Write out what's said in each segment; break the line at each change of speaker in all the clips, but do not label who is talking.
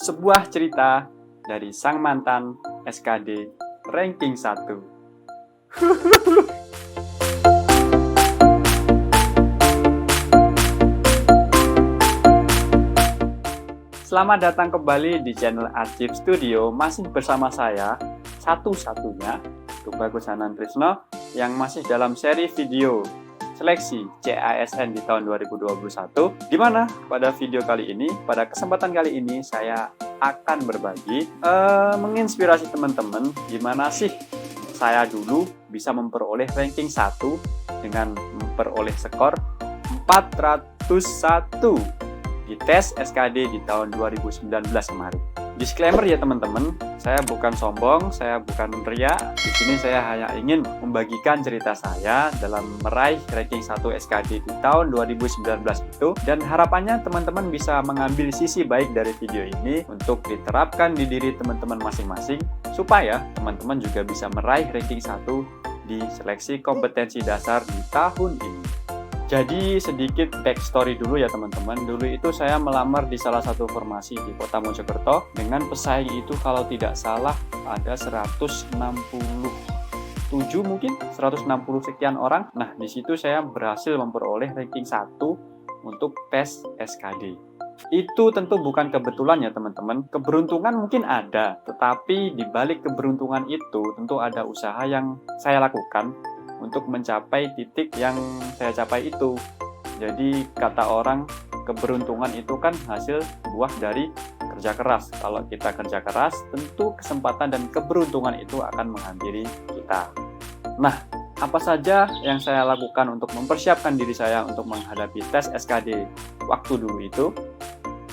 sebuah cerita dari sang mantan SKD ranking 1. Selamat datang kembali di channel Arsip Studio, masih bersama saya, satu-satunya, Tubagus Hanan Trisno, yang masih dalam seri video seleksi CASN di tahun 2021, di mana pada video kali ini, pada kesempatan kali ini, saya akan berbagi, menginspirasi teman-teman, gimana sih saya dulu bisa memperoleh ranking 1 dengan memperoleh skor 401 di tes SKD di tahun 2019 kemarin. Disclaimer ya teman-teman, saya bukan sombong, saya bukan ria. Di sini saya hanya ingin membagikan cerita saya dalam meraih ranking 1 SKD di tahun 2019 itu, dan harapannya teman-teman bisa mengambil sisi baik dari video ini untuk diterapkan di diri teman-teman masing-masing, supaya teman-teman juga bisa meraih ranking 1 di seleksi kompetensi dasar di tahun ini. Jadi sedikit backstory dulu ya teman-teman. Dulu itu saya melamar di salah satu formasi di Kota Mojokerto dengan pesaing itu kalau tidak salah ada 167 mungkin 160 sekian orang. Nah, di situ saya berhasil memperoleh ranking 1 untuk tes SKD. Itu tentu bukan kebetulan ya teman-teman. Keberuntungan mungkin ada, tetapi di balik keberuntungan itu tentu ada usaha yang saya lakukan untuk mencapai titik yang saya capai itu. Jadi kata orang, keberuntungan itu kan hasil buah dari kerja keras. Kalau kita kerja keras, tentu kesempatan dan keberuntungan itu akan menghampiri kita. Nah, apa saja yang saya lakukan untuk mempersiapkan diri saya untuk menghadapi tes SKD waktu dulu itu?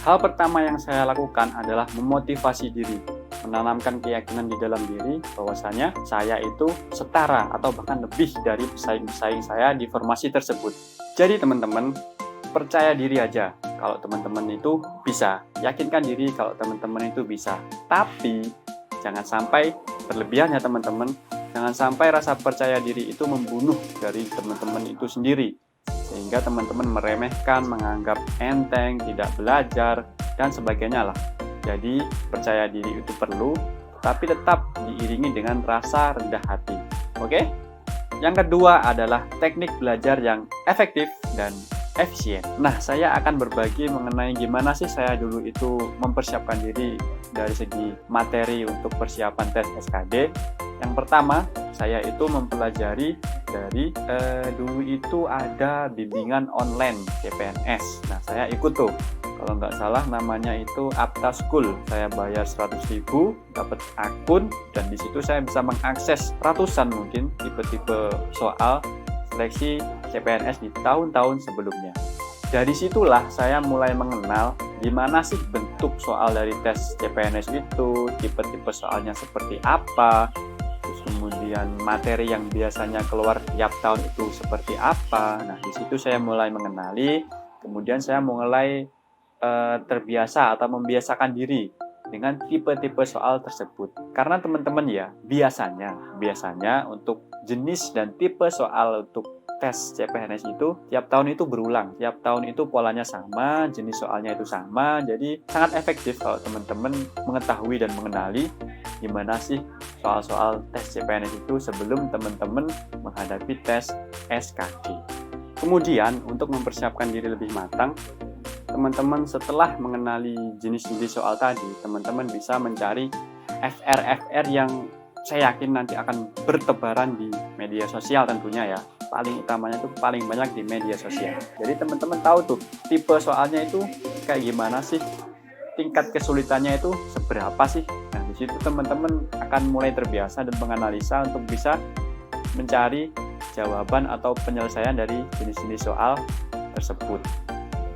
Hal pertama yang saya lakukan adalah memotivasi diri, menanamkan keyakinan di dalam diri bahwasanya saya itu setara atau bahkan lebih dari pesaing-pesaing saya di formasi tersebut. Jadi teman-teman, percaya diri aja kalau teman-teman itu bisa. Yakinkan diri kalau teman-teman itu bisa. Tapi jangan sampai berlebihan ya teman-teman. Jangan sampai rasa percaya diri itu membunuh dari teman-teman itu sendiri, sehingga teman-teman meremehkan, menganggap enteng, tidak belajar, dan sebagainya lah. Jadi percaya diri itu perlu, tapi tetap diiringi dengan rasa rendah hati. Oke? Yang kedua adalah teknik belajar yang efektif dan efisien. Nah, saya akan berbagi mengenai gimana sih saya dulu itu mempersiapkan diri dari segi materi untuk persiapan tes SKD. Yang pertama, saya itu mempelajari dari dulu itu ada bimbingan online CPNS. Nah, saya ikut tuh. Kalau nggak salah namanya itu Apta School. Saya bayar 100.000, dapat akun, dan di situ saya bisa mengakses ratusan mungkin tipe-tipe soal seleksi CPNS di tahun-tahun sebelumnya. Dari situlah saya mulai mengenal gimana sih bentuk soal dari tes CPNS itu, tipe-tipe soalnya seperti apa, terus kemudian materi yang biasanya keluar tiap tahun itu seperti apa. Nah, di situ saya mulai mengenali, kemudian saya mulai terbiasa atau membiasakan diri dengan tipe-tipe soal tersebut. Karena teman-teman ya, biasanya untuk jenis dan tipe soal untuk tes CPNS itu tiap tahun itu berulang. Tiap tahun itu polanya sama, jenis soalnya itu sama. Jadi sangat efektif kalau teman-teman mengetahui dan mengenali gimana sih soal-soal tes CPNS itu sebelum teman-teman menghadapi tes SKD. Kemudian untuk mempersiapkan diri lebih matang, teman-teman setelah mengenali jenis-jenis soal tadi, teman-teman bisa mencari FR yang saya yakin nanti akan bertebaran di media sosial tentunya ya. Paling utamanya itu paling banyak di media sosial. Jadi teman-teman tahu tuh tipe soalnya itu kayak gimana sih, tingkat kesulitannya itu seberapa sih. Nah, di situ teman-teman akan mulai terbiasa dan menganalisa untuk bisa mencari jawaban atau penyelesaian dari jenis-jenis soal tersebut.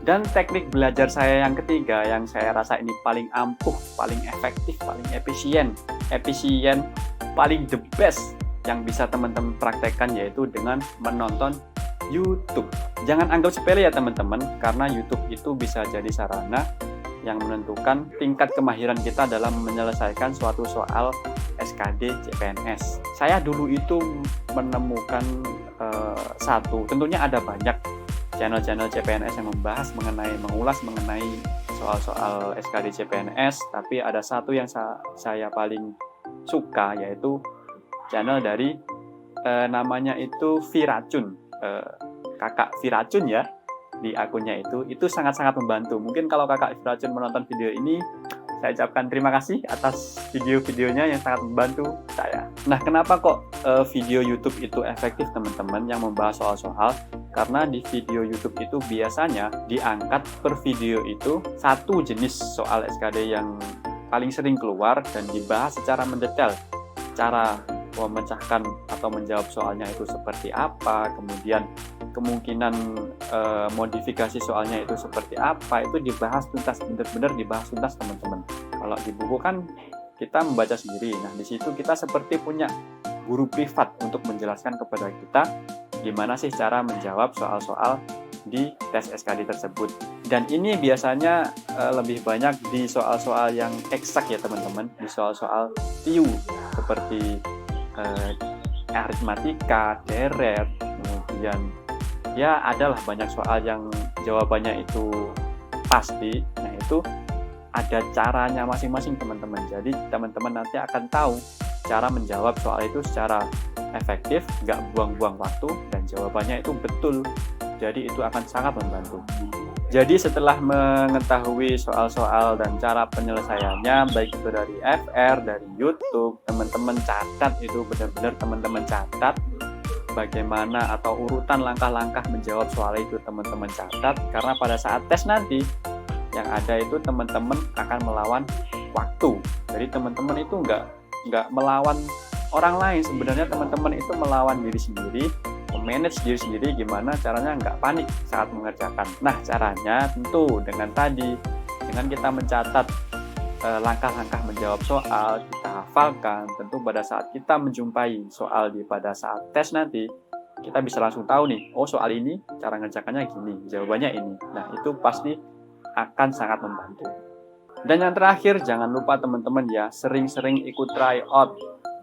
Dan teknik belajar saya yang ketiga yang saya rasa ini paling ampuh, paling efektif, paling efisien, paling the best yang bisa teman-teman praktekkan, yaitu dengan menonton YouTube. Jangan anggap sepele ya teman-teman, karena YouTube itu bisa jadi sarana yang menentukan tingkat kemahiran kita dalam menyelesaikan suatu soal SKD CPNS. Saya dulu itu menemukan tentunya ada banyak channel-channel CPNS yang mengulas mengenai soal-soal SKD CPNS, tapi ada satu yang saya paling suka, yaitu channel dari namanya itu Viracun, kakak Viracun ya, di akunnya itu sangat-sangat membantu. Mungkin kalau kakak Viracun menonton video ini, saya ucapkan terima kasih atas video-videonya yang sangat membantu saya. Nah, kenapa kok video YouTube itu efektif teman-teman yang membahas soal-soal? Karena di video YouTube itu biasanya diangkat per video itu satu jenis soal SKD yang paling sering keluar dan dibahas secara mendetail. Cara memecahkan atau menjawab soalnya itu seperti apa, kemudian kemungkinan modifikasi soalnya itu seperti apa, itu dibahas tuntas, benar-benar dibahas tuntas teman-teman. Kalau di buku kan kita membaca sendiri. Nah, di situ kita seperti punya guru privat untuk menjelaskan kepada kita gimana sih cara menjawab soal-soal di tes SKD tersebut. Dan ini biasanya lebih banyak di soal-soal yang eksak ya teman-teman, di soal-soal TIU seperti aritmatika, deret, kemudian ya adalah banyak soal yang jawabannya itu pasti. Nah, itu ada caranya masing-masing teman-teman. Jadi teman-teman nanti akan tahu cara menjawab soal itu secara efektif, nggak buang-buang waktu, dan jawabannya itu betul. Jadi itu akan sangat membantu. Jadi setelah mengetahui soal-soal dan cara penyelesaiannya, baik itu dari FR, dari YouTube, teman-teman catat, itu benar-benar teman-teman catat bagaimana atau urutan langkah-langkah menjawab soal itu teman-teman catat, karena pada saat tes nanti yang ada itu teman-teman akan melawan waktu. Jadi teman-teman itu nggak melawan orang lain, sebenarnya teman-teman itu melawan diri sendiri, memanage diri sendiri gimana caranya nggak panik saat mengerjakan. Nah, caranya tentu dengan kita mencatat langkah-langkah menjawab soal, kita hafalkan. Tentu pada saat kita menjumpai soal pada saat tes nanti, kita bisa langsung tahu nih, oh soal ini cara ngerjakannya gini, jawabannya ini. Nah, itu pasti akan sangat membantu. Dan yang terakhir, jangan lupa teman-teman ya, sering-sering ikut tryout.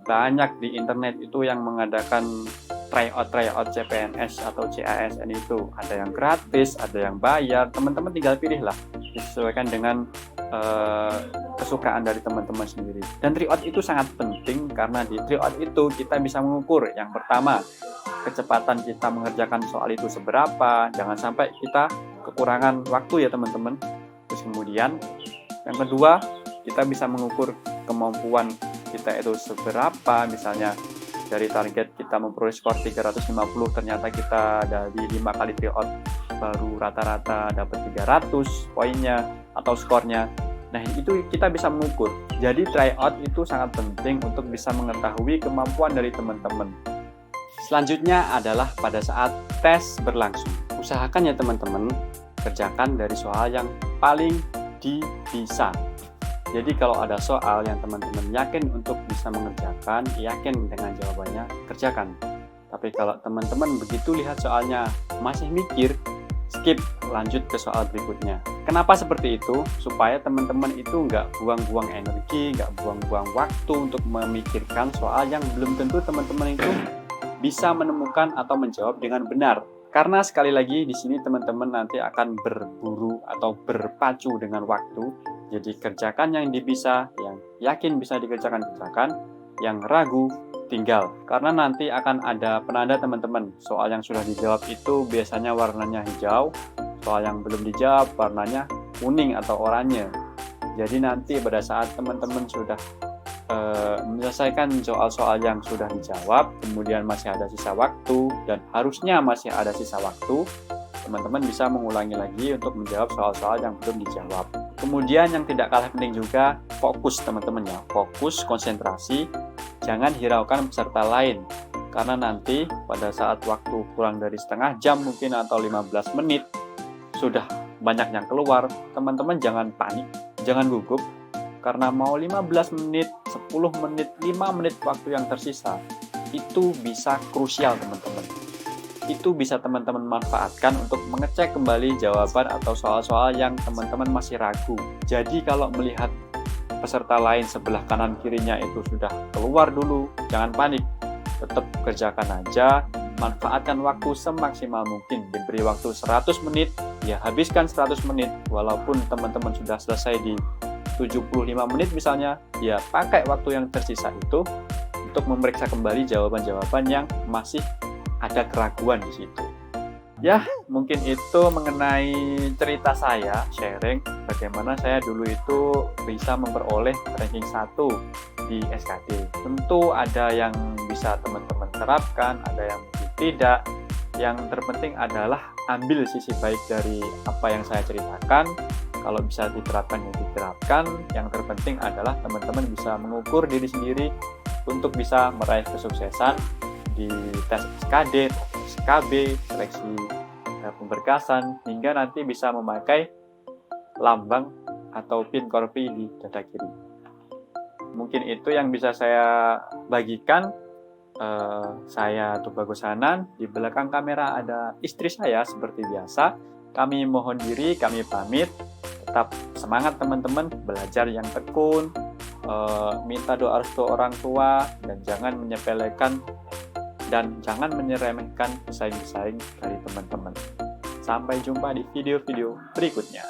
Banyak di internet itu yang mengadakan tryout CPNS atau CASN itu. Ada yang gratis, ada yang bayar. Teman-teman tinggal pilih lah, disesuaikan dengan kesukaan dari teman-teman sendiri. Dan tryout itu sangat penting karena di tryout itu kita bisa mengukur, yang pertama, kecepatan kita mengerjakan soal itu seberapa. Jangan sampai kita kekurangan waktu ya teman-teman. Terus kemudian yang kedua, kita bisa mengukur kemampuan kita itu seberapa. Misalnya dari target kita memperoleh skor 350, ternyata kita dari 5 kali tryout baru rata-rata dapat 300 poinnya atau skornya. Nah, itu kita bisa mengukur. Jadi tryout itu sangat penting untuk bisa mengetahui kemampuan dari teman-teman. Selanjutnya adalah pada saat tes berlangsung. Usahakan ya teman-teman, kerjakan dari soal yang paling bisa. Jadi kalau ada soal yang teman-teman yakin untuk bisa mengerjakan, yakin dengan jawabannya, kerjakan. Tapi kalau teman-teman begitu lihat soalnya masih mikir, skip, lanjut ke soal berikutnya. Kenapa seperti itu? Supaya teman-teman itu nggak buang-buang energi, nggak buang-buang waktu untuk memikirkan soal yang belum tentu teman-teman itu bisa menemukan atau menjawab dengan benar. Karena sekali lagi di sini teman-teman nanti akan berburu atau berpacu dengan waktu. Jadi kerjakan yang bisa, yang yakin bisa dikerjakan, yang ragu tinggal. Karena nanti akan ada penanda teman-teman. Soal yang sudah dijawab itu biasanya warnanya hijau, soal yang belum dijawab warnanya kuning atau oranye. Jadi nanti pada saat teman-teman sudah menyelesaikan soal-soal yang sudah dijawab, kemudian masih ada sisa waktu, dan harusnya masih ada sisa waktu, teman-teman bisa mengulangi lagi untuk menjawab soal-soal yang belum dijawab. Kemudian yang tidak kalah penting juga, fokus teman-teman ya, fokus, konsentrasi, jangan hiraukan peserta lain, karena nanti pada saat waktu kurang dari setengah jam mungkin atau 15 menit, sudah banyak yang keluar, teman-teman jangan panik, jangan gugup, karena mau 15 menit, 10 menit, 5 menit waktu yang tersisa, itu bisa krusial teman-teman. Itu bisa teman-teman manfaatkan untuk mengecek kembali jawaban atau soal-soal yang teman-teman masih ragu. Jadi kalau melihat peserta lain sebelah kanan kirinya itu sudah keluar dulu, jangan panik. Tetap kerjakan aja, manfaatkan waktu semaksimal mungkin. Diberi waktu 100 menit, ya habiskan 100 menit. Walaupun teman-teman sudah selesai di 75 menit misalnya, ya pakai waktu yang tersisa itu untuk memeriksa kembali jawaban-jawaban yang masih ada keraguan di situ. Ya, mungkin itu mengenai cerita saya, sharing bagaimana saya dulu itu bisa memperoleh ranking 1 di SKD. Tentu ada yang bisa teman-teman terapkan, ada yang tidak. Yang terpenting adalah ambil sisi baik dari apa yang saya ceritakan. Kalau bisa diterapkan, ya diterapkan. Yang terpenting adalah teman-teman bisa mengukur diri sendiri untuk bisa meraih kesuksesan di tes SKD, SKB, seleksi pemberkasan, hingga nanti bisa memakai lambang atau pin Korpi di dada kiri. Mungkin itu yang bisa saya bagikan. Saya Tubagus Hanan, di belakang kamera ada istri saya seperti biasa. Kami mohon diri, kami pamit. Tetap semangat teman-teman, belajar yang tekun, minta doa restu orang tua, dan jangan menyepelekan dan jangan menyeremehkan pesaing-pesaing dari teman-teman. Sampai jumpa di video-video berikutnya.